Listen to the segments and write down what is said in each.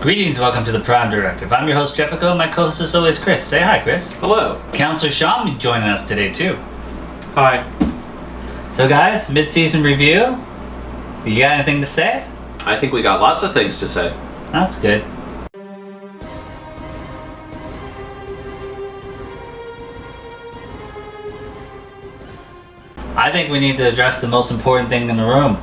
Greetings, welcome to the Prime Directive. I'm your host, Jeffico, and my co-host is always Chris. Say hi, Chris. Hello. Counselor Sean joining us today, too. Hi. So, guys, mid-season review. You got anything to say? I think we got lots of things to say. That's good. I think we need to address the most important thing in the room.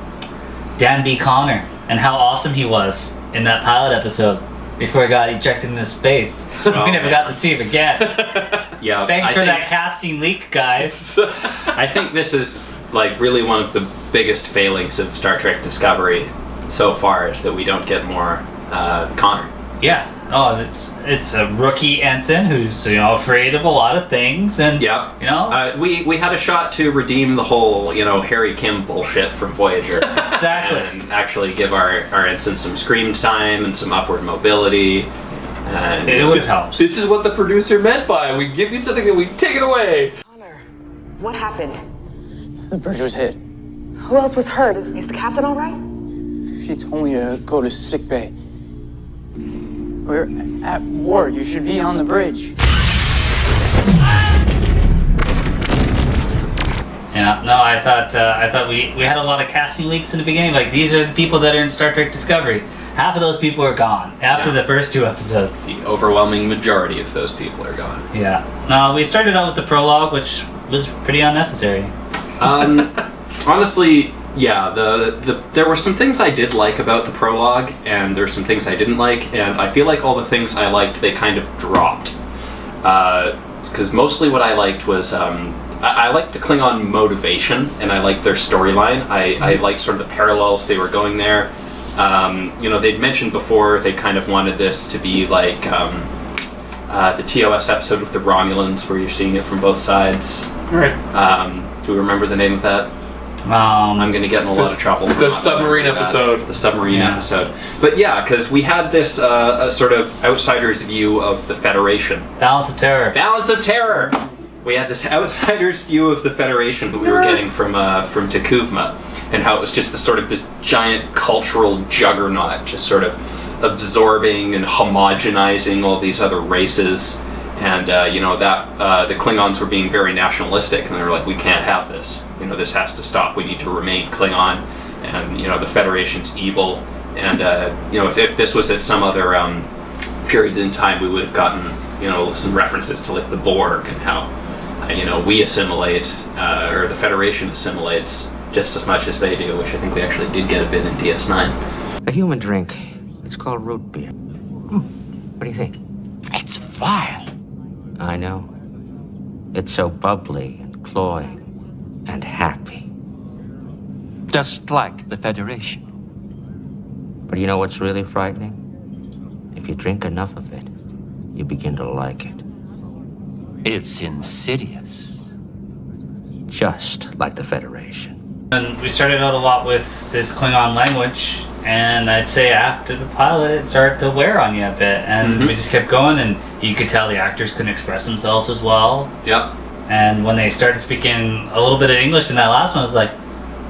Dan B. Connor, and how awesome he was in that pilot episode before he got ejected into space. We never got to see him again. Yeah. Thanks for that casting leak, guys. I think this is like really one of the biggest failings of Star Trek Discovery so far is that we don't get more Connor. Yeah. Oh, it's a rookie ensign who's afraid of a lot of things, and we had a shot to redeem the whole Harry Kim bullshit from Voyager. Exactly. And actually give our ensign some screen time and some upward mobility. And it would help. This is what the producer meant by we give you something that we take it away. Connor, what happened? The bridge was hit. Who else was hurt? Is the captain all right? She told me to go to sick bay. We're at war. You should be on the bridge. Yeah, no, I thought we had a lot of casting leaks in the beginning. Like, these are the people that are in Star Trek Discovery. Half of those people are gone after the first two episodes. The overwhelming majority of those people are gone. Yeah. No, we started out with the prologue, which was pretty unnecessary. Honestly, yeah, there were some things I did like about the prologue, and there's some things I didn't like, and I feel like all the things I liked, they kind of dropped. Because mostly what I liked was, I liked the Klingon motivation, and I liked their storyline. I liked sort of the parallels they were going there. They'd mentioned before they kind of wanted this to be like the TOS episode with the Romulans, where you're seeing it from both sides. Right. Do we remember the name of that? I'm going to get in a lot of trouble. The submarine episode. The submarine episode. But yeah, because we had this a sort of outsider's view of the Federation. Balance of Terror. Balance of Terror! We had this outsider's view of the Federation that we were getting from Takuvma, and how it was just this giant cultural juggernaut, just sort of absorbing and homogenizing all these other races. And the Klingons were being very nationalistic, and they were like, we can't have this. This has to stop. We need to remain Klingon, and the Federation's evil. And if this was at some other period in time, we would have gotten some references to like the Borg and how we assimilate, or the Federation assimilates just as much as they do, which I think we actually did get a bit in DS9. A human drink. It's called root beer. What do you think? It's vile. I know. It's so bubbly and cloying and happy. Just like the Federation. But you know what's really frightening? If you drink enough of it, you begin to like it. It's insidious. Just like the Federation. And we started out a lot with this Klingon language, and I'd say after the pilot it started to wear on you a bit, and we just kept going, and you could tell the actors couldn't express themselves as well. Yep. And when they started speaking a little bit of English in that last one, I was like,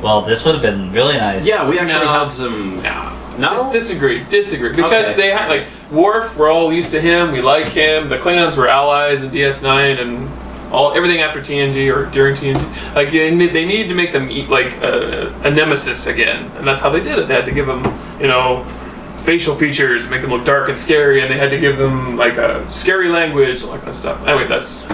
well, this would have been really nice. Yeah, we actually had some... No? Disagree. Because they had, like, Worf, we're all used to him, we like him. The Klingons were allies in DS9 and everything after TNG or during TNG. Like, they needed to make them eat, like, a nemesis again. And that's how they did it. They had to give them, facial features, make them look dark and scary, and they had to give them, like, a scary language, all that kind of stuff. Anyway, that's...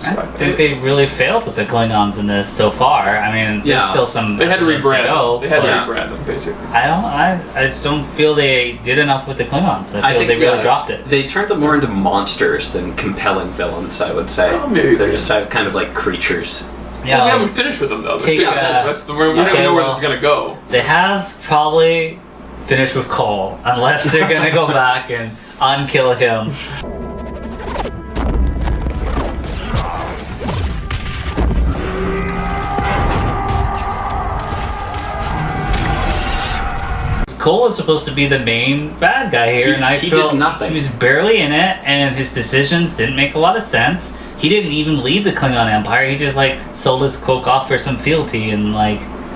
I think they really failed with the Klingons in this so far. I mean, there's still some. They had to rebrand them. They had to Yeah. rebrand them, basically. I just don't feel they did enough with the Klingons. I feel they really dropped it. They turned them more into monsters than compelling villains, I would say. Oh, maybe. They're just kind of like creatures. Yeah, Well, we haven't finished with them, though. we don't even know where this is going to go. They have probably finished with Cole, unless they're gonna go back and unkill him. Cole was supposed to be the main bad guy here, and I felt did nothing. He was barely in it, and his decisions didn't make a lot of sense. He didn't even lead the Klingon Empire. He just sold his cloak off for some fealty and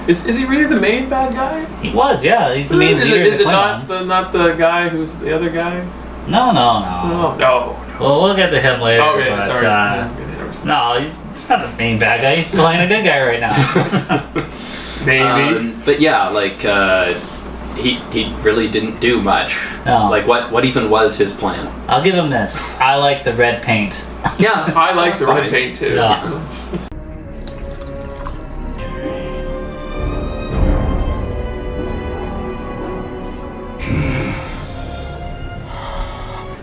Is he really the main bad guy? He was, yeah. He's the main leader Is of it the not Klingons. not the guy who's the other guy? No. No. Well, we'll get to him later. Okay, but, sorry. no, he's not the main bad guy. He's playing a good guy right now. Maybe. But yeah, like he really didn't do much. No. Like what even was his plan? I'll give him this. I like the red paint. Yeah, I like the fine. red paint too. Yeah.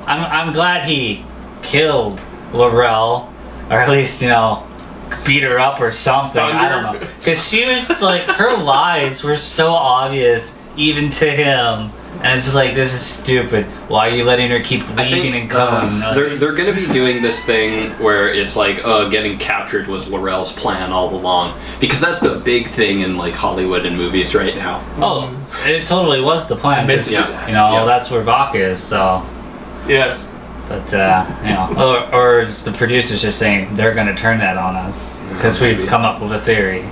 I'm glad he killed Laurel, or at least, you know, beat her up or something. Stunned I don't her. know. Because she was like, her lies were so obvious, even to him. And it's just like, this is stupid. Why are you letting her keep leaving and going? They're going to be doing this thing where it's like, getting captured was Laurel's plan all along, because that's the big thing in like Hollywood and movies right now. Oh, it totally was the plan. 'Cause, Yeah. you know, Yeah. that's where Vodka is, so. Yes. But, you know, or just the producers are saying they're going to turn that on us because we've maybe. come up with a theory.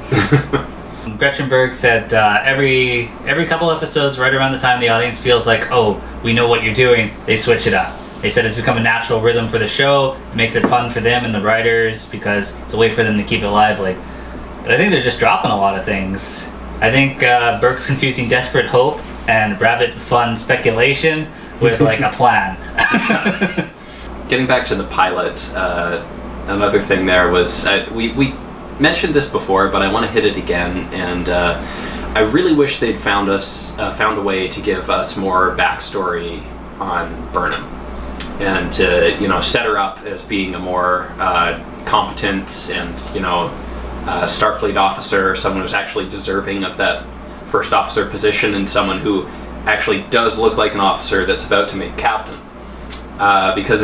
Gretchen Berg said every couple episodes, right around the time the audience feels like, oh, we know what you're doing, they switch it up. They said it's become a natural rhythm for the show. It makes it fun for them and the writers because it's a way for them to keep it lively. But I think they're just dropping a lot of things. I think Berg's confusing desperate hope and rabbit fun speculation with like a plan. Getting back to the pilot, another thing there was we mentioned this before, but I want to hit it again, and I really wish they'd found a way to give us more backstory on Burnham, and to set her up as being a more competent and Starfleet officer, someone who's actually deserving of that first officer position, and someone who actually does look like an officer that's about to make captain. Because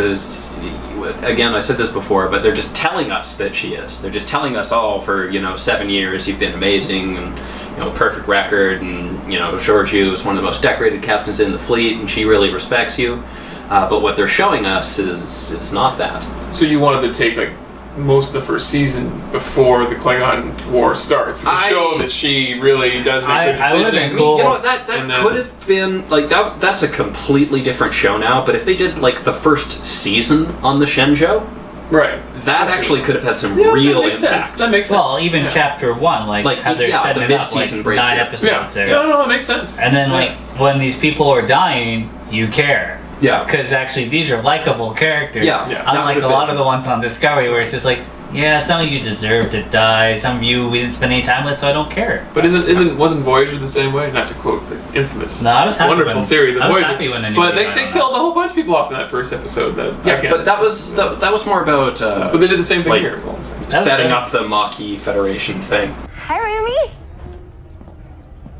again, I said this before, but they're just telling us that she is. They're just telling us, oh, for 7 years you've been amazing, and perfect record, and Georgiou is one of the most decorated captains in the fleet, and she really respects you. But what they're showing us is not that. So you wanted to take like most of the first season before the Klingon War starts to show that she really does make good I would've been decisions. cool. You know what, that could have been like that's a completely different show now, but if they did like the first season on the Shenzhou, Right. that actually could have had some Yeah, real that makes impact. sense. That makes sense. Well, even chapter 1, like how they're setting the it up, like mid-season break 9 here. episodes there. Yeah, no, that makes sense. And then like when these people are dying, you care. Yeah. Because actually these are likable characters. Yeah, yeah. That Unlike a would've lot been- of the ones on Discovery where it's just like, yeah, some of you deserve to die, some of you we didn't spend any time with, so I don't care. But wasn't Voyager the same way? Not to quote the infamous, No, I was happy wonderful when- series of I was Voyager. happy when but anybody they died on killed a whole bunch of people off in that first episode. But that was more about But they did the same thing like, here. Is all I'm saying. setting up the Maquis Federation thing. Hi, Rumi.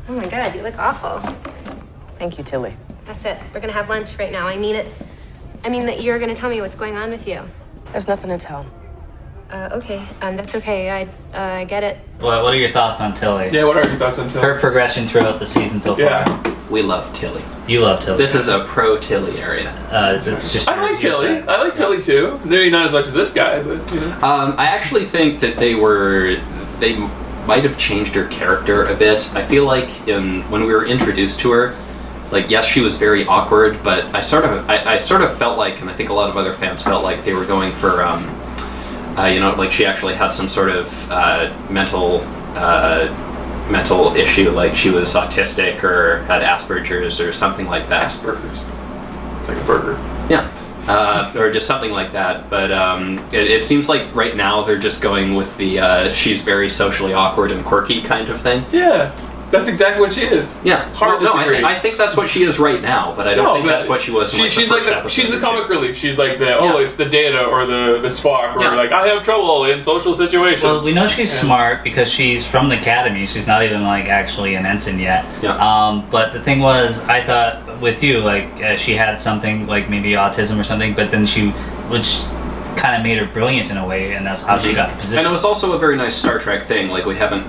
Oh my god, you look awful. Thank you, Tilly. That's it. We're gonna have lunch right now. I mean it. I mean that you're gonna tell me what's going on with you. There's nothing to tell. Okay. That's okay. I get it. What are your thoughts on Tilly? Yeah, what are your thoughts on Tilly? Her progression throughout the season so far. Yeah. We love Tilly. You love Tilly. This is a pro Tilly area. It's just I like your Tilly. side. I like Tilly too. Maybe not as much as this guy, but I actually think that they might have changed her character a bit. I feel like when we were introduced to her, like, yes, she was very awkward, but I sort of felt like, and I think a lot of other fans felt like they were going for like she actually had some sort of mental issue, like she was autistic or had Asperger's or something like that. Asperger's. It's like a burger. Yeah. Or just something like that. But it seems like right now they're just going with the she's very socially awkward and quirky kind of thing. Yeah, that's exactly what she is. Yeah. Hard to disagree. I think that's what she is right now, but I don't think that's what she was. In She's the like first the episode she's the or comic two. relief. She's like the Yeah. it's the Data or the Spock or Yeah. like I have trouble in social situations. Well, we know she's smart because she's from the academy. She's not even like actually an ensign yet. Yeah. But the thing was, I thought with you, like she had something like maybe autism or something, but then which kind of made her brilliant in a way, and that's how she got the position. And it was also a very nice Star Trek thing. Like we haven't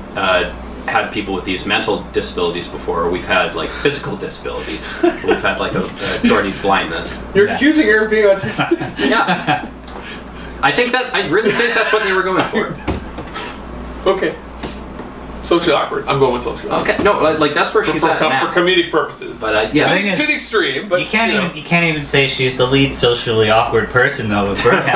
had people with these mental disabilities before. We've had like physical disabilities. We've had like a Geordie's blindness. You're Yeah. accusing her of being autistic. Yeah. I really think that's what they were going for. Okay. Socially awkward. I'm going with socially awkward. Okay, no, like that's where she's at now. For comedic purposes. But yeah, To the extreme. But you can't even say she's the lead socially awkward person though with Burnham.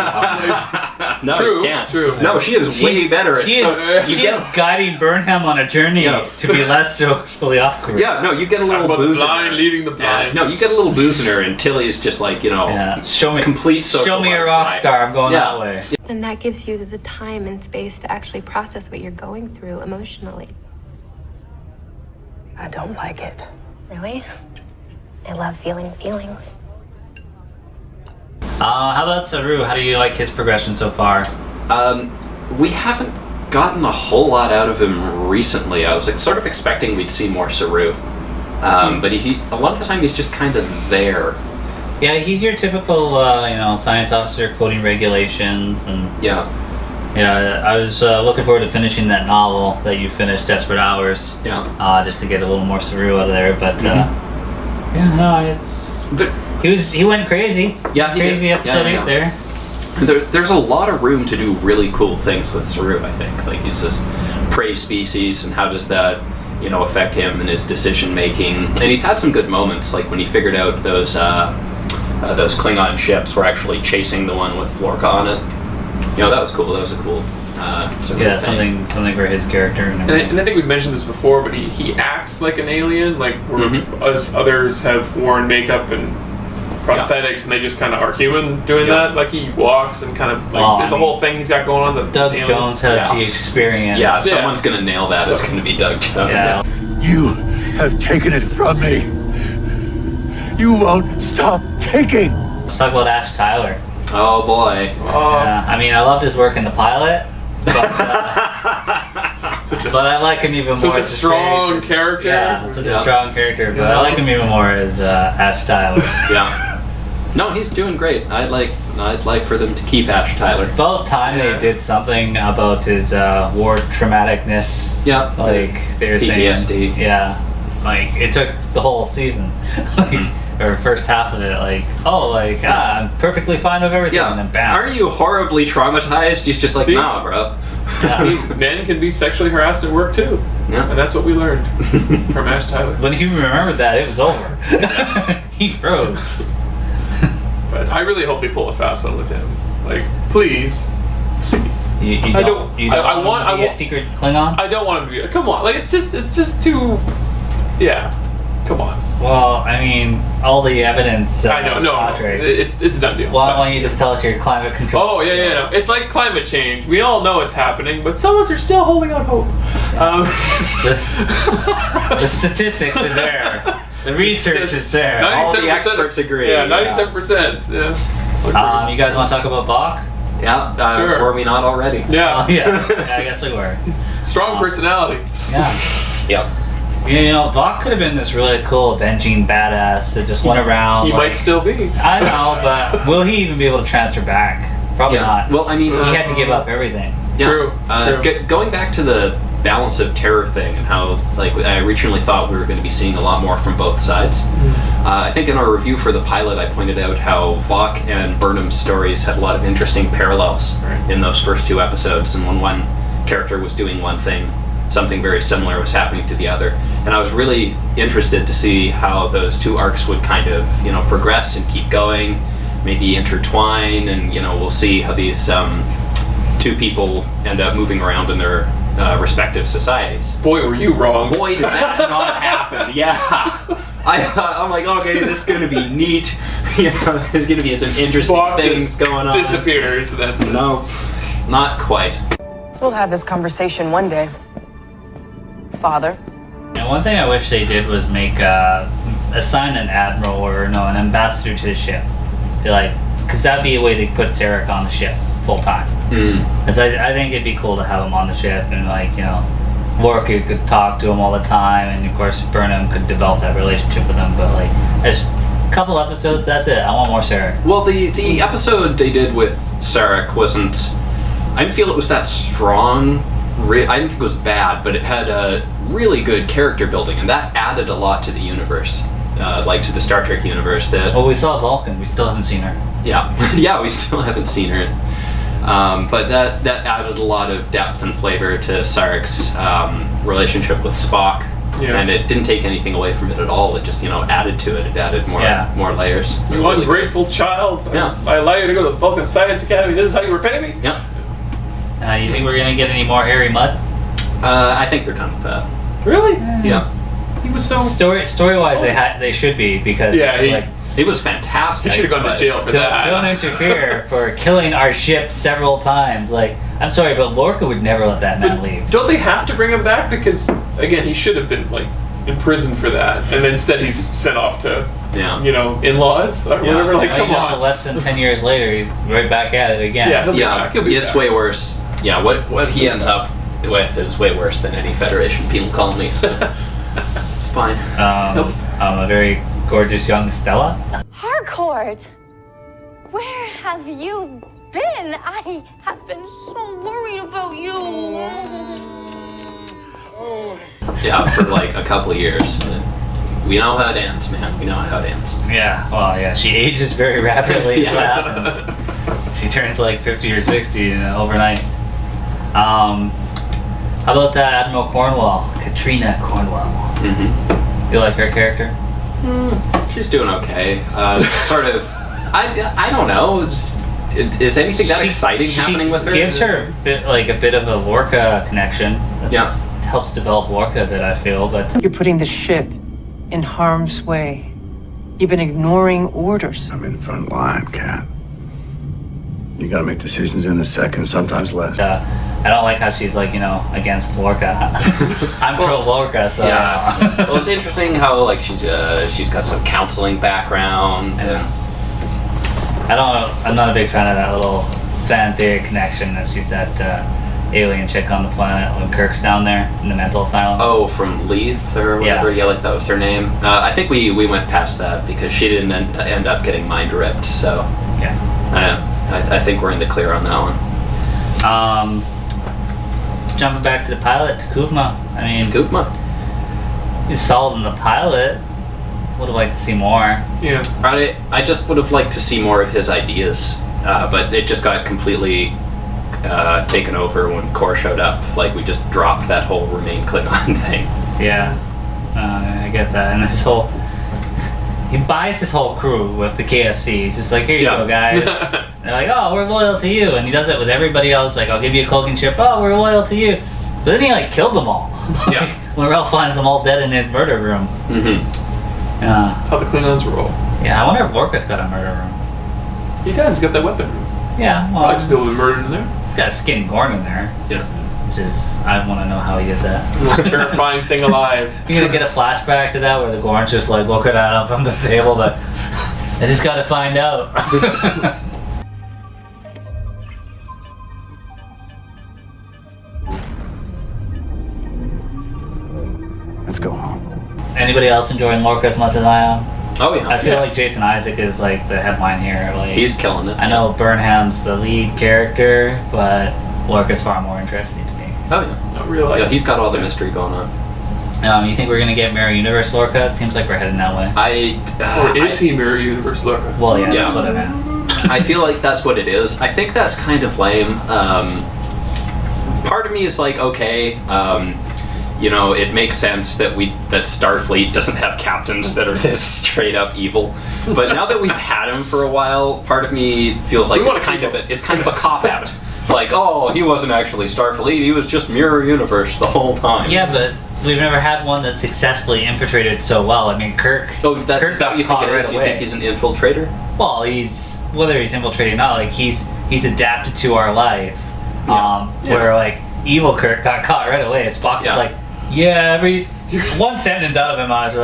No, True, you can't. true. No, she is way better. She is guiding Burnham on a journey to be less socially awkward. Yeah, no, you get a little booze. The blind leading the blind. No, you get a little booze in her, and Tilly is just like show me complete social. Show me a rock star. I'm going that way. Then that gives you the time and space to actually process what you're going through emotionally. I don't like it. Really? I love feeling feelings. How about Saru? How do you like his progression so far? We haven't gotten a whole lot out of him recently. I was sort of expecting we'd see more Saru, but he a lot of the time he's just kind of there. Yeah, he's your typical science officer quoting regulations and Yeah. I was looking forward to finishing that novel that you finished, Desperate Hours. Yeah. Just to get a little more Saru out of there, but it's. But He went crazy. Yeah, he crazy did. episode 8 there. There's a lot of room to do really cool things with Saru, I think. Like, he's this prey species, and how does that, affect him and his decision making? And he's had some good moments, like when he figured out those Klingon ships were actually chasing the one with Lorca on it. That was cool. That was a cool. Something for his character. And I think we've mentioned this before, but he acts like an alien, like us others have worn makeup and prosthetics, and they just kind of are human doing that. Like, he walks and kind of there's a whole thing he's got going on. That Doug Jones has the experience. Yeah, if someone's gonna nail that, it's gonna be Doug Jones. Yeah. You have taken it from me. You won't stop taking. Let's talk about Ash Tyler. Oh boy. Yeah, I mean, I loved his work in the pilot, but I like him even more. Such a strong character. Yeah, such a strong character, but I like him even more as Ash Tyler. Yeah. No, he's doing great. I'd like for them to keep Ash Tyler. About time they did something about his war traumaticness. Yeah. Like they were PTSD. saying. Yeah. Like it took the whole season. Or first half of it, I'm perfectly fine with everything, and then bam. Are you horribly traumatized? He's just like, nah, bro. Yeah. See, men can be sexually harassed at work too. Yeah. And that's what we learned from Ash Tyler. When he remembered that, it was over. He froze. But I really hope they pull a fast one with him. Like, please. You don't want to be a secret Klingon? I don't want him to be. Come on, like it's just too. Yeah, come on. Well, I mean, all the evidence. I know, no, it's a done deal. Why don't you just tell us your climate control? Oh yeah, no. It's like climate change. We all know it's happening, but some of us are still holding out hope. The statistics are there. The research is there. All the experts agree. Yeah, 97%. Yeah. You guys want to talk about Vok? Yeah. Sure. Were we not already? Yeah. Yeah, I guess we were. Strong personality. Yeah. Yep. Vok could have been this really cool avenging badass that just went around. He might still be. I know, but will he even be able to transfer back? Probably not. Well, I mean, he had to give up everything. Yeah. True. Going back to the balance of terror thing and how, I originally thought we were going to be seeing a lot more from both sides. I think in our review for the pilot, I pointed out how Vok and Burnham's stories had a lot of interesting parallels in those first 2 episodes, and when one character was doing one thing, something very similar was happening to the other. And I was really interested to see how those 2 arcs would kind of, progress and keep going, maybe intertwine, and, we'll see how these 2 people end up moving around in their respective societies. Boy, were you wrong. Boy, did that not happen. Yeah. I'm like, okay, this is going to be neat. There's going to be some interesting things going on. Disappears. That's it. No, not quite. We'll have this conversation one day. Father. One thing I wish they did was make assign an admiral or an ambassador to the ship. Because that'd be a way to put Sarek on the ship full time. Because I think it'd be cool to have him on the ship, and Lorca could talk to him all the time, and of course Burnham could develop that relationship with him. But just a couple episodes, that's it. I want more Sarek. Well, the episode they did with Sarek wasn't. I didn't feel it was that strong. I didn't think it was bad, but it had a really good character building, and that added a lot to the universe, to the Star Trek universe. Well, we saw Vulcan. We still haven't seen her. Yeah, yeah, we still haven't seen her. But that added a lot of depth and flavor to Sarek's relationship with Spock. Yeah. And it didn't take anything away from it at all. It just, added to it. It added more layers. You ungrateful child. Yeah. I allow you to go to the Vulcan Science Academy. This is how you repay me? Yeah. You think we're gonna get any more Harry Mudd? I think they're done with that. Really? Yeah. He was so... Story-wise, they should be, because he was fantastic. He should have gone to jail for that. Don't interfere for killing our ship several times. Like, I'm sorry, but Lorca would never let that man leave. Don't they have to bring him back? Because, again, he should have been, in prison for that. And then instead he's sent off to, in-laws or whatever. Come on. Less than 10 years later, he's right back at it again. Yeah, he'll be back. It's way worse. Yeah, what he ends up with is way worse than any Federation penal colony. So it's fine. A very gorgeous young Stella. Harcourt, where have you been? I have been so worried about you. Yeah, for a couple of years. We know how it ends, man. We know how it ends. Yeah, well, yeah, she ages very rapidly. What happens. She turns 50 or 60 overnight. How about Admiral Cornwall, Katrina Cornwall? Mm-hmm. You like her character? She's doing okay. I don't know. Is anything that exciting happening with her? Gives her a bit of a Lorca connection. Helps develop Lorca a bit, I feel. But You're putting the ship in harm's way. You've been ignoring orders. I'm in front line, Cat. You gotta make decisions in a second, sometimes less. I don't like how she's against Lorca. I'm pro Lorca, so. Yeah. Well, it's interesting how she's got some counseling background. And... I'm not a big fan of that little fan theory connection that she's that alien chick on the planet when Kirk's down there in the mental asylum. Oh, from Leith or whatever. Yeah, that was her name. I think we went past that because she didn't end up getting mind ripped. So yeah, I think we're in the clear on that one. Jumping back to the pilot, to Kuvma. Kuvma. He's solid in the pilot. Would have liked to see more. Yeah. I just would have liked to see more of his ideas, but it just got completely taken over when Core showed up. We just dropped that whole remain Klingon thing. Yeah, I get that. And this whole... He buys his whole crew with the KFC. He's just here you go, guys. They're like, oh, we're loyal to you. And he does it with everybody else. I'll give you a cloaking ship. Oh, we're loyal to you. But then he killed them all. Yeah. When Rel finds them all dead in his murder room. Mm-hmm. That's how the Klingons roll. Yeah, I wonder if Lorca's got a murder room. He does. He's got that weapon room. Yeah, well... Probably some people have murdered in there. He's got a skin Gorn in there. Yeah. Which is... I want to know how he did that. The most terrifying thing alive. You're gonna get a flashback to that where the Gorn's just looking at up on the table, but... I just gotta find out. Let's go home. Anybody else enjoying Lorca as much as I am? Oh yeah. I feel like Jason Isaac is the headline here. He's killing it. I know Burnham's the lead character, but Lorca's far more interesting to me. Oh yeah. Not really. Yeah, he's got all the mystery going on. You think we're gonna get Mirror Universe Lorca? It seems like we're heading that way. Or is he Mirror Universe Lorca? Well, yeah, that's what I meant. I feel like that's what it is. I think that's kind of lame. Part of me is okay. It makes sense that Starfleet doesn't have captains that are this straight up evil. But now that we've had him for a while, part of me feels like it's kind of a cop out. Oh, he wasn't actually Starfleet, he was just Mirror Universe the whole time. Yeah, but we've never had one that successfully infiltrated so well. Kirk. Oh, Kirk got caught right away. You think he's an infiltrator? Well, whether he's infiltrating or not, he's adapted to our life. Yeah. Where evil Kirk got caught right away. Spock is one sentence out of him, I was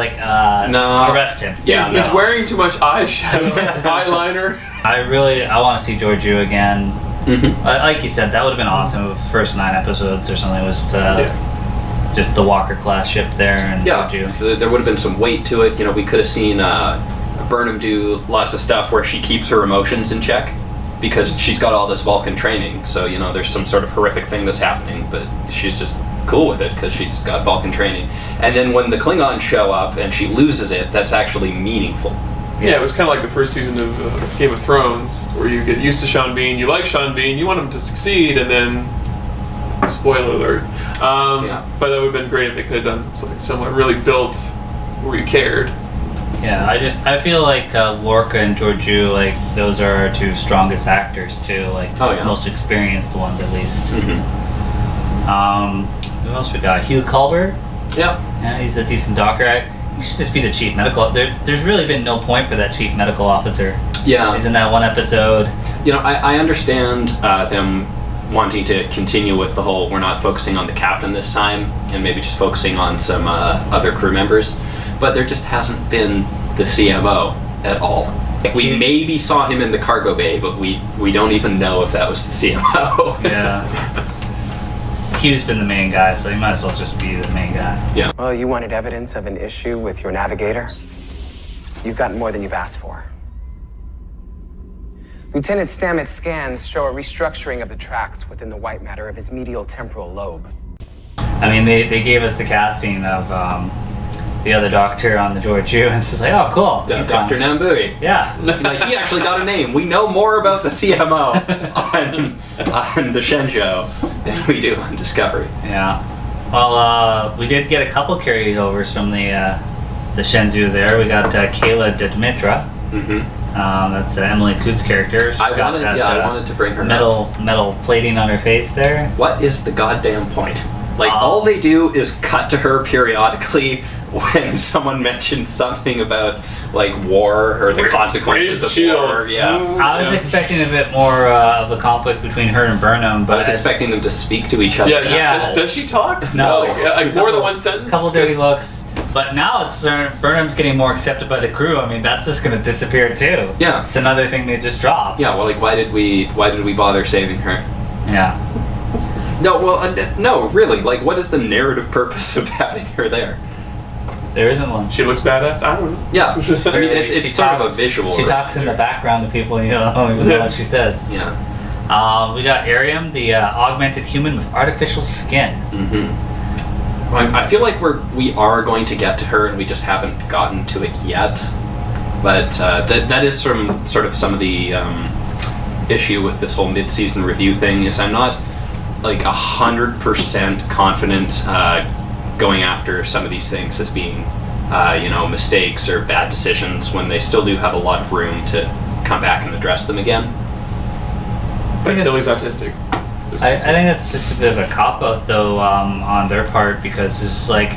no, arrest him. Yeah, he's wearing too much eyeshadow, eyeliner. I want to see Georgiou again. Mm-hmm. Like you said, that would have been awesome if the first 9 episodes or something was just the Walker class ship there and Georgiou. So there would have been some weight to it. We could have seen Burnham do lots of stuff where she keeps her emotions in check because she's got all this Vulcan training. So there's some sort of horrific thing that's happening, but she's just cool with it because she's got Vulcan training. And then when the Klingons show up and she loses it, that's actually meaningful. Yeah, it was kind of like the first season of Game of Thrones, where you get used to Sean Bean, you like Sean Bean, you want him to succeed, and then, spoiler alert. But that would have been great if they could have done something similar, really built where you cared. Yeah, I feel like Lorca and Georgiou, like those are our two strongest actors too, like most experienced ones at least. Who else we got? Hugh Culber. Yeah, he's a decent doctor. He should just be the chief medical. There's really been no point for that chief medical officer. Yeah, he's in that one episode. You know, I understand them wanting to continue with the whole we're not focusing on the captain this time, and maybe just focusing on some other crew members, but there just hasn't been the CMO at all. Like, we maybe saw him in the cargo bay, but we don't even know if that was the CMO. Yeah. Hugh's been the main guy, so he might as well just be the main guy. Yeah. Well, you wanted evidence of an issue with your navigator? You've gotten more than you've asked for. Lieutenant Stamets' scans show a restructuring of the tracks within the white matter of his medial temporal lobe. I mean, they gave us the casting of the other doctor on the Georgiou, and it's just like, oh, cool. Dr. Nambui. Yeah. Like, he actually got a name. We know more about the CMO on the Shenzhou than we do on Discovery. Yeah. Well, we did get a couple carryovers from the Shenzhou there. We got Kayla Dimitra. That's Emily Coote's character. I wanted to bring her metal plating on her face there. What is the goddamn point? Like, all they do is cut to her periodically when someone mentions something about, like, war or the consequences of war. Yeah. I was expecting a bit more of a conflict between her and Burnham, but I was expecting them to speak to each other. Yeah. Does she talk? No. Like more than one sentence? A couple dirty looks. But now it's Burnham's getting more accepted by the crew. I mean, that's just going to disappear too. Yeah. It's another thing they just dropped. Yeah, well, like, why did we bother saving her? Yeah. No, well, no, really. Like, what is the narrative purpose of having her there? There isn't one. She looks badass. I don't know. Yeah, I mean, it's sort of a visual. She talks in the background to people, you don't even know what she says. Yeah. We got Arium, the augmented human with artificial skin. Well, I feel like we are going to get to her, and we just haven't gotten to it yet. But that is some of the issue with this whole mid-season review thing. Is I'm not like 100% confident going after some of these things as being mistakes or bad decisions when they still do have a lot of room to come back and address them again. But Tilly's autistic. I think that's just a bit of a cop-out though on their part, because it's like,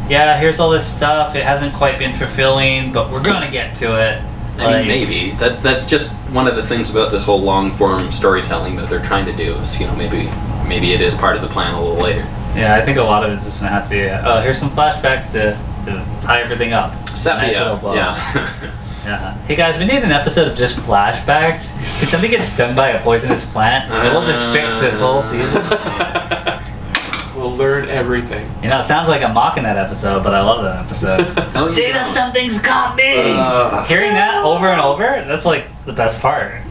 yeah, here's all this stuff, it hasn't quite been fulfilling, but we're gonna get to it. I mean, maybe that's just one of the things about this whole long-form storytelling that they're trying to do is, maybe it is part of the plan a little later. Yeah, I think a lot of it's just gonna have to be, here's some flashbacks to tie everything up. Nice little blow. Yeah. Yeah. Hey guys, we need an episode of just flashbacks. If somebody gets stung by a poisonous plant, we'll just fix this whole season. We'll learn everything. It sounds like I'm mocking that episode, but I love that episode. Data, something's got me! Hearing that over and over, that's like the best part.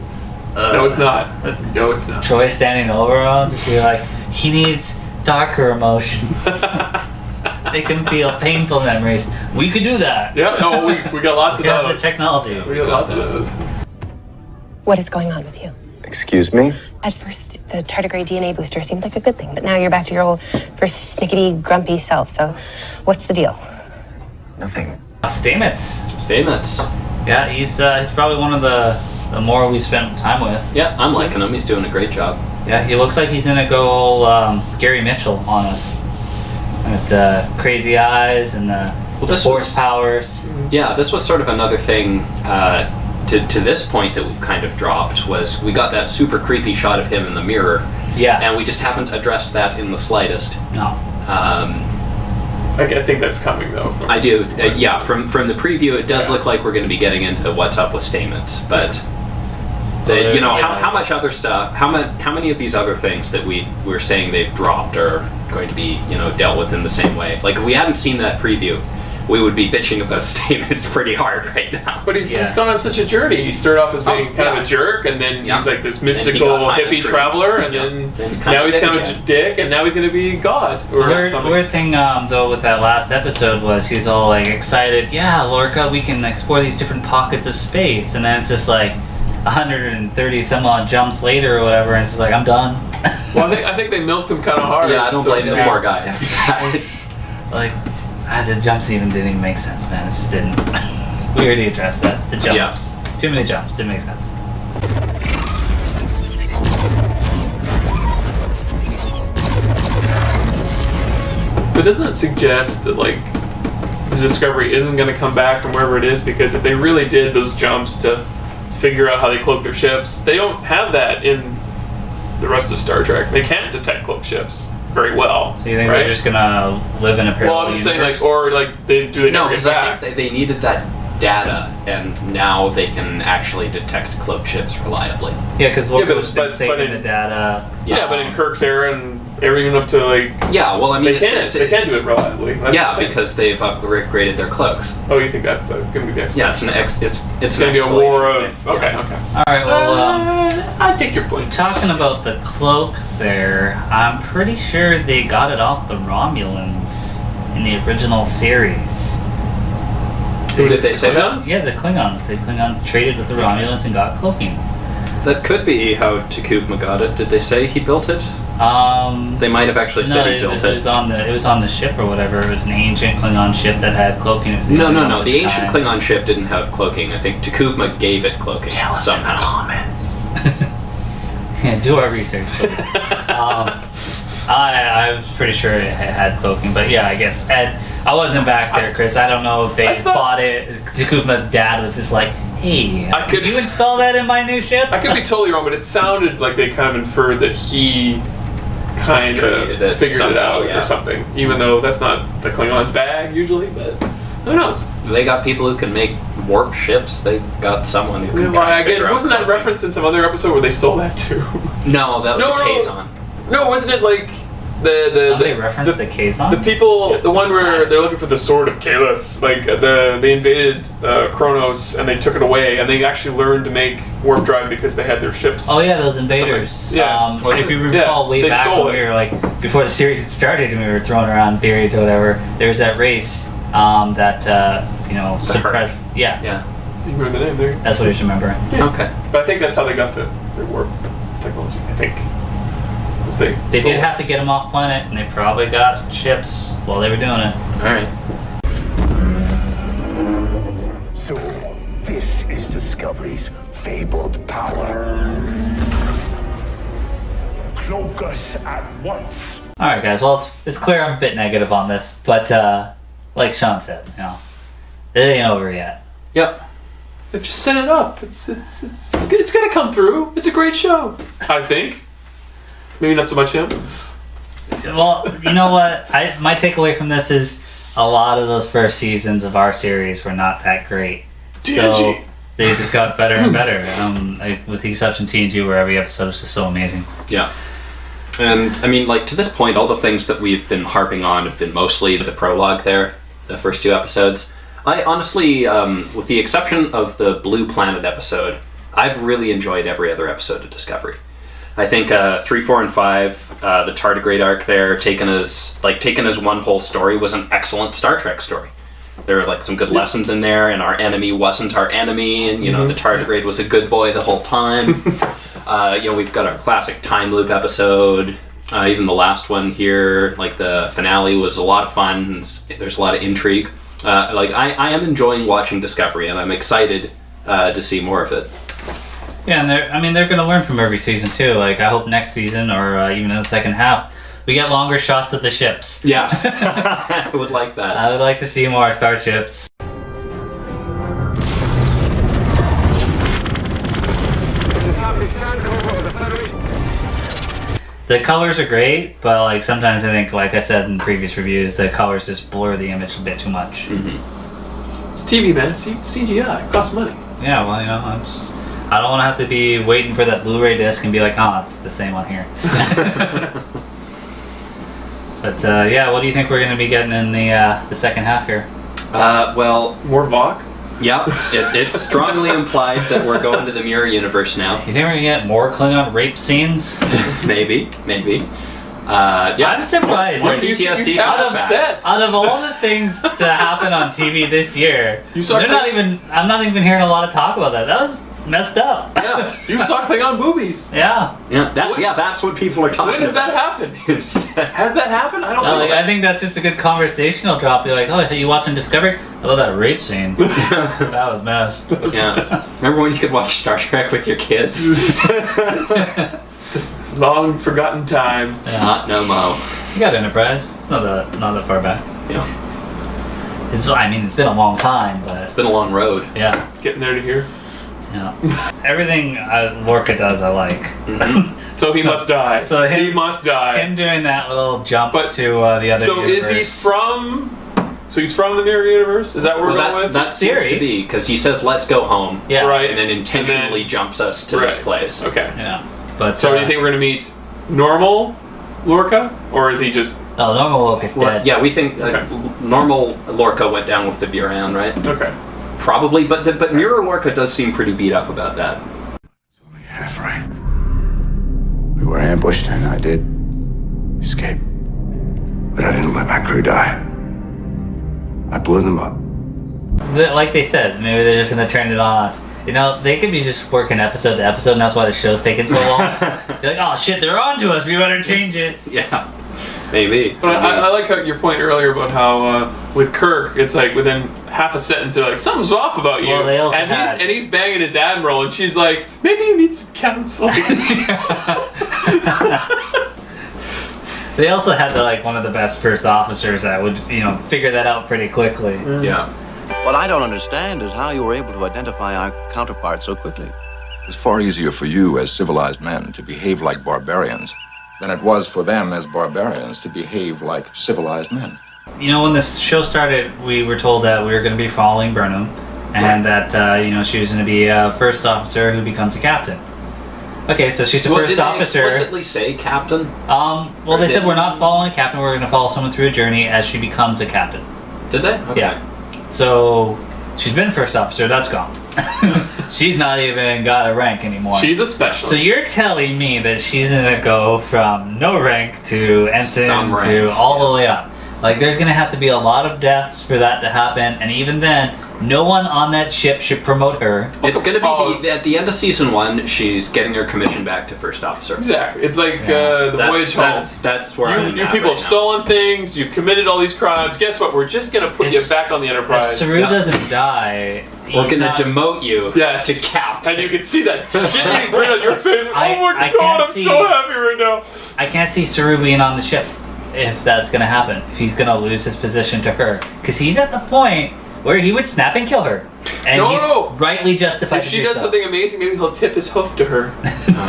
No, it's not. No, it's not. Troy standing over him, just be like, he needs darker emotions. They can feel painful memories. We could do that. Yeah, no, we got lots of those. We have the technology. We got lots of those. What is going on with you? Excuse me? At first, the tardigrade DNA booster seemed like a good thing, but now you're back to your old persnickety, grumpy self. So, what's the deal? Nothing. Stamets. Yeah, he's probably one of the more we spent time with. Yeah, I'm liking him. He's doing a great job. Yeah, he looks like he's gonna go all Gary Mitchell on us. With the crazy eyes and the force powers. Yeah, this was sort of another thing to this point that we've kind of dropped, was we got that super creepy shot of him in the mirror. Yeah. And we just haven't addressed that in the slightest. No. I think that's coming though. I do. From the preview, it does look like we're going to be getting into what's up with Stamets, but how much other stuff? How many of these other things that we're saying they've dropped are going to be dealt with in the same way? Like, if we hadn't seen that preview, we would be bitching about statements pretty hard right now. But he's gone on such a journey. He started off as being kind of a jerk, and then he's like this mystical hippie traveler, and then now he's kind of a dick, and now he's going to be God. Or weird thing though with that last episode was he's all like excited. Yeah, Lorca, we can explore these different pockets of space, and then it's just like 130 some odd jumps later or whatever, and it's just like I'm done. Well, I think they milked him kind of hard. Yeah, I don't blame the poor guy. Like. The jumps even didn't even make sense, man. It just didn't. We already addressed that. The jumps. Yeah. Too many jumps. Didn't make sense. But doesn't that suggest that, like, the Discovery isn't going to come back from wherever it is? Because if they really did those jumps to figure out how they cloak their ships, they don't have that in the rest of Star Trek. They can't detect cloaked ships very well. So you think they're just gonna live in a parallel Well, I'm just universe? saying, like, or like they No, never because get I back. think they needed that data, and now they can actually detect cloaked ships reliably. Yeah, because Lorca's been saving the data. Yeah, but in Kirk's era and everything up to like. Yeah, well, I mean, they can't do it reliably. That's because they've upgraded their cloaks. Oh, you think that's going to be the explanation? Yeah, it's going to be a war of. thing. Okay. All right, well, I take your point. Talking about the cloak there, I'm pretty sure they got it off the Romulans in the original series. Did they say that? Yeah, the Klingons. The Klingons traded with the Romulans and got cloaking. That could be how T'Kuvma got it. Did they say he built it? They might have actually said he built it. It was on the ship or whatever. It was an ancient Klingon ship that had cloaking. It was No. The ancient Klingon ship didn't have cloaking. I think T'Kuvma gave it cloaking. Tell us somehow. in the comments. Yeah, do our research, please. I was pretty sure it had cloaking, but yeah, I guess. I wasn't back there, Chris. I don't know if they bought it. T'Kuvma's dad was just like, hey, could you install that in my new ship? I could be totally wrong, but it sounded like they kind of inferred that he kind of figured it out or something, even though that's not the Klingons' bag usually, but who knows? They got people who can make warp ships. They got someone who can try to figure out wasn't that referenced in some other episode where they stole that too? No, that was the Kazon. No, wasn't it like Somebody referenced the Kazon? The people, the one where they're looking for the sword of Kahless, like they invaded Kronos and they took it away, and they actually learned to make warp drive because they had their ships. Oh yeah, those invaders. Yeah. If you recall way back when we were like before the series had started and we were throwing around theories or whatever, there was that race that suppressed. Yeah. You remember the name there? That's what I just remember. Yeah. Okay. But I think that's how they got their warp technology. I think. They did have to get them off planet, and they probably got ships while they were doing it. Alright. So, this is Discovery's fabled power. Cloak us at once. Alright guys, well it's clear I'm a bit negative on this, but like Sean said, it ain't over yet. Yep. They've just set it up. It's good. It's gonna come through. It's a great show. I think. Maybe not so much him. Well, you know what? My takeaway from this is a lot of those first seasons of our series were not that great. TNG. So they just got better and better. With the exception of TNG, where every episode is just so amazing. Yeah. And I mean, like, to this point, all the things that we've been harping on have been mostly the prologue there, the first two episodes. I honestly, with the exception of the Blue Planet episode, I've really enjoyed every other episode of Discovery. I think 3, 4, and 5, the tardigrade arc there, taken as one whole story, was an excellent Star Trek story. There were like some good lessons in there, and our enemy wasn't our enemy, and the tardigrade was a good boy the whole time. We've got our classic time loop episode. Even the last one here, like the finale, was a lot of fun. There's a lot of intrigue. I am enjoying watching Discovery, and I'm excited to see more of it. Yeah, and they're going to learn from every season too. Like, I hope next season, or even in the second half, we get longer shots of the ships. Yes, I would like that. I would like to see more starships. The colors are great, but like sometimes I think, like I said in previous reviews, the colors just blur the image a bit too much. Mm-hmm. It's TV, man. CGI. It costs money. Yeah, well, I don't want to have to be waiting for that Blu-ray disc and be like, it's the same on here. But what do you think we're going to be getting in the second half here? Well, More Vok? yeah, it's strongly implied that we're going to the mirror universe now. You think we're gonna get more Klingon rape scenes? Maybe. Yeah, I'm surprised. More Like, PTSD. you sound upset. Out of all the things to happen on TV this year, You saw I'm not even hearing a lot of talk about that. That was messed up. Yeah. You saw Klingon boobies. Yeah. That's what people are talking When does that about. happen? Has that happened? I don't No, know. like, I think that's just a good conversational drop. You're like, oh, you watching Discovery? I love that rape scene. That was messed. Yeah. Remember when you could watch Star Trek with your kids? Long forgotten time. Not no mo. You got Enterprise. It's not that far back. Yeah. It's been a long time, but It's been a long road. yeah. Getting there to here. Yeah. Everything Lorca does, I like. So he must die. So he must die. Him doing that little jump to the other So universe. is he from... So he's from the mirror universe? Is that where we're going with? That seems to be, because he says, let's go home. Yeah. Right. And then intentionally jumps us to this place. Okay. Yeah. But So do you think we're going to meet normal Lorca? Or is he just... Oh, normal Lorca's dead. Yeah, we think normal Lorca went down with the Buran, right? Okay. Probably, but Mirror Lorca does seem pretty beat up about that. Half right. We were ambushed and I did escape. But I didn't let my crew die. I blew them up. Like they said, maybe they're just gonna turn it on us. You know, they could be just working episode to episode, and that's why the show's taking so long. They're like, oh shit, they're on to us. We better change it. Yeah, maybe. But I like your point earlier about how with Kirk, it's like within half a sentence, they're like, something's off about you. Well, they also and he's banging his admiral, and she's like, maybe you need some counseling. They also had one of the best first officers that would figure that out pretty quickly. Yeah. What I don't understand is how you were able to identify our counterparts so quickly. It's far easier for you as civilized men to behave like barbarians than it was for them as barbarians to behave like civilized men. When this show started, we were told that we were going to be following Burnham, and that she was going to be a first officer who becomes a captain. Okay, so she's the first officer. Did they explicitly say captain? Well, they said we're not following a captain. We're going to follow someone through a journey as she becomes a captain. Did they? Okay. Yeah. So she's been first officer. That's gone. She's not even got a rank anymore. She's a specialist. So you're telling me that she's going to go from no rank to ensign to all the way up. Like, there's going to have to be a lot of deaths for that to happen, and even then, no one on that ship should promote her. It's going to be at the end of season 1. She's getting her commission back to first officer. Exactly. It's like the voyage home. That's where you people have stolen things. You've committed all these crimes. Guess what? We're just going to put you back on the Enterprise. If Saru doesn't die, we're going to demote you to captain. And you can see that shit grin on your face. Oh my god, I'm so happy right now. I can't see Saru being on the ship if that's going to happen. If he's going to lose his position to her. Because he's at the point where he would snap and kill her. And rightly justified. If she does something amazing, maybe he'll tip his hoof to her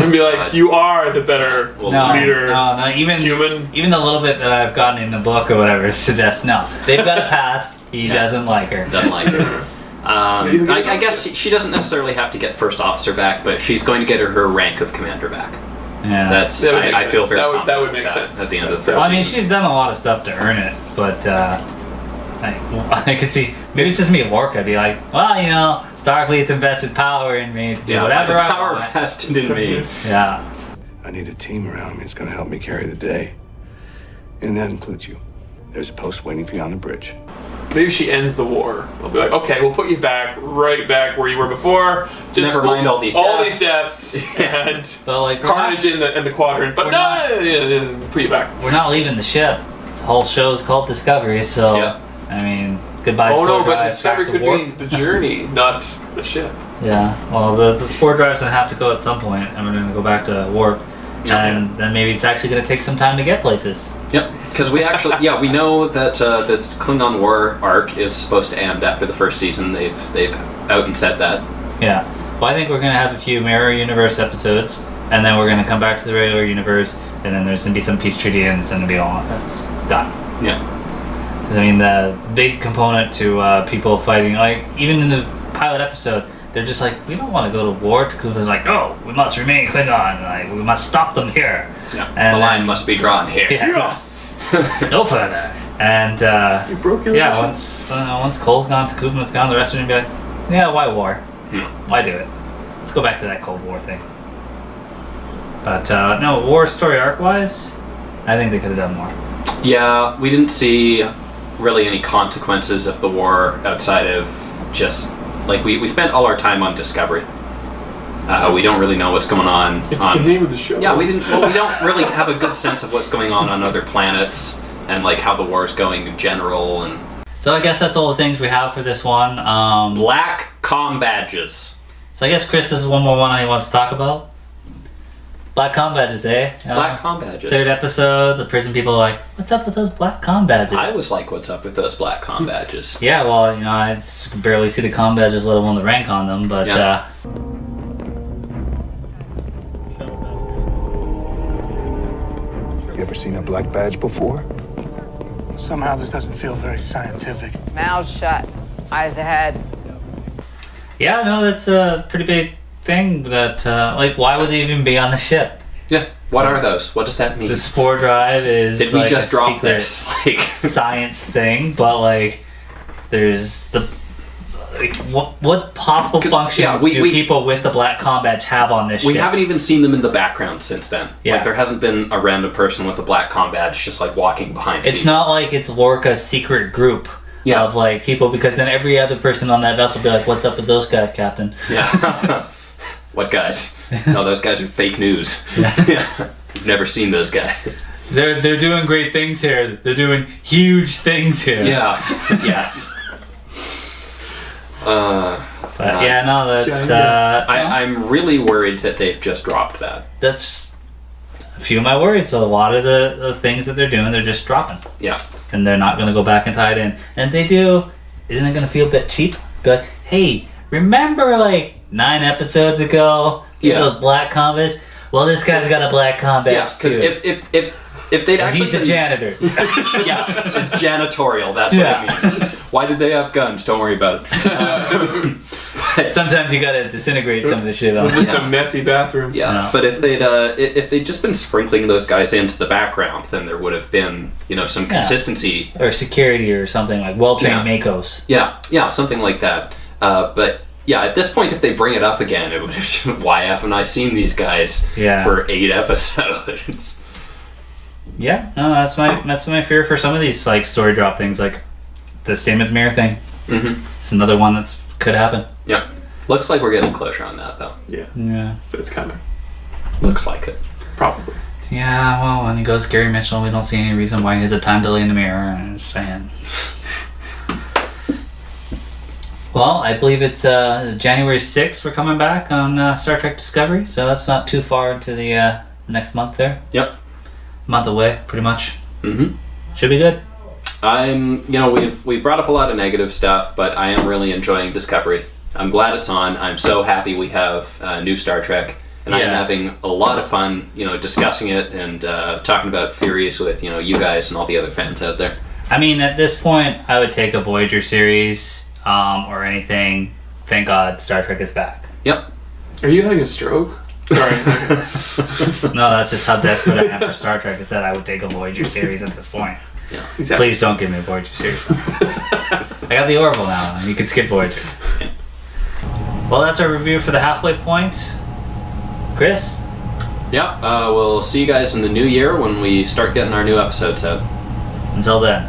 and be like, "You are the better leader." No, even the little bit that I've gotten in the book or whatever suggests no. They've got a past. He doesn't like her. Doesn't like her. I guess she doesn't necessarily have to get first officer back, but she's going to get her rank of commander back. Yeah, I feel very confident that would make sense at the end of the first season. season. She's done a lot of stuff to earn it, but I could see maybe it's just me, Lorca, be like, well, Starfleet's invested power in me to do whatever I want. Power vested in me. Yeah. I need a team around me that's going to help me carry the day. And that includes you. There's a post waiting for you on the bridge. Maybe she ends the war. They'll be like, okay, we'll put you right back where you were before. Just never mind all these deaths and but carnage in the quadrant. But put you back. We're not leaving the ship. This whole show is called Discovery, so I mean, goodbye. Oh no, spore but drives, Discovery back to could warp. be the journey, not the ship. Yeah, well, the spore drive's gonna have to go at some point, and we're gonna go back to warp. And then maybe it's actually going to take some time to get places. Yep, because we actually, we know that this Klingon War arc is supposed to end after the first season. They've out and said that. Yeah, well, I think we're going to have a few Mirror Universe episodes, and then we're going to come back to the regular universe, and then there's going to be some peace treaty, and it's going to be all done. Yeah. Because I mean, the big component to people fighting, like even in the pilot episode. They're just like, we don't want to go to war. Takuva's like, no, we must remain Klingon. Like, we must stop them here. Yeah, and the line must be drawn here. Yes. No further. And You broke your yeah, relationship. once Cole's gone, Takuvma's gone, the rest of them be like, yeah, why war? Why do it? Let's go back to that Cold War thing. But no, war story arc wise, I think they could have done more. Yeah, we didn't see really any consequences of the war outside of just like we spent all our time on Discovery. We don't really know what's going on. It's the name of the show. Yeah, we don't really have a good sense of what's going on other planets and like how the war's going in general. And So I guess that's all the things we have for this one. Black comm badges. So I guess Chris, this is one more one he wants to talk about. Black comm badges, eh? Black comm badges. Third episode, the prison people are like, what's up with those black comm badges? I was like, what's up with those black comm badges? Yeah, well, you know, I can barely see the comm badges, let alone the rank on them, but Yeah. You ever seen a black badge before? Somehow this doesn't feel very scientific. Mouths shut, eyes ahead. Yeah, no, that's a pretty big thing that, like, why would they even be on the ship? Yeah. What are those? What does that mean? The spore drive is Did we like just a drop secret this? Like science thing, but like, there's the like, what possible function do people with the black comm badge have on this ship? We haven't even seen them in the background since then. Yeah. Like there hasn't been a random person with a black comm badge just like walking behind. It's people. not like it's Lorca's secret group of like people, because then every other person on that vessel will be like, "What's up with those guys, Captain?" Yeah. What guys? No, those guys are fake news. Yeah. You've never seen those guys. They're doing great things here. They're doing huge things here. Yeah. Yes. But yeah, no, that's I'm really worried that they've just dropped that. That's a few of my worries. So a lot of the things that they're doing, they're just dropping. Yeah. And they're not going to go back and tie it in. And if they do, isn't it going to feel a bit cheap? Be like, hey, remember like 9 episodes ago, those black comm badge? Well, this guy's got a black comm badge Yeah, because if they'd actually he's a janitor. Yeah, it's janitorial. That's what it means. Why did they have guns? Don't worry about it. Sometimes you gotta disintegrate some of the shit. There's just some messy bathrooms. Yeah, but if they'd just been sprinkling those guys into the background, then there would have been some consistency or security or something like well-trained Makos. Yeah, something like that. But yeah, at this point, if they bring it up again, it would have. Why haven't I seen these guys for 8 episodes? Yeah, no, that's my fear for some of these like story drop things, like the Statements Mirror thing. Mm-hmm. It's another one that could happen. Yeah, looks like we're getting closure on that though. Yeah, it's kind of looks like it. Probably. Yeah, well, when he goes Gary Mitchell, we don't see any reason why he has a time delay in the mirror. I'm just saying. Well, I believe it's January 6th we're coming back on Star Trek Discovery, so that's not too far into the next month there. Yep. Month away, pretty much. Mm-hmm. Should be good. We brought up a lot of negative stuff, but I am really enjoying Discovery. I'm glad it's on. I'm so happy we have new Star Trek, and I'm having a lot of fun, discussing it and talking about theories with you guys and all the other fans out there. I mean, at this point, I would take a Voyager series or anything. Thank God Star Trek is back. Yep. Are you having a stroke? Sorry. No, that's just how desperate I am for Star Trek. Is that I would take a Voyager series at this point. Yeah, exactly. Please don't give me a Voyager series. I got the Orville now, and you can skip Voyager. Yeah. Well, that's our review for the Halfway Point. Chris? Yeah, we'll see you guys in the new year when we start getting our new episodes out. Until then.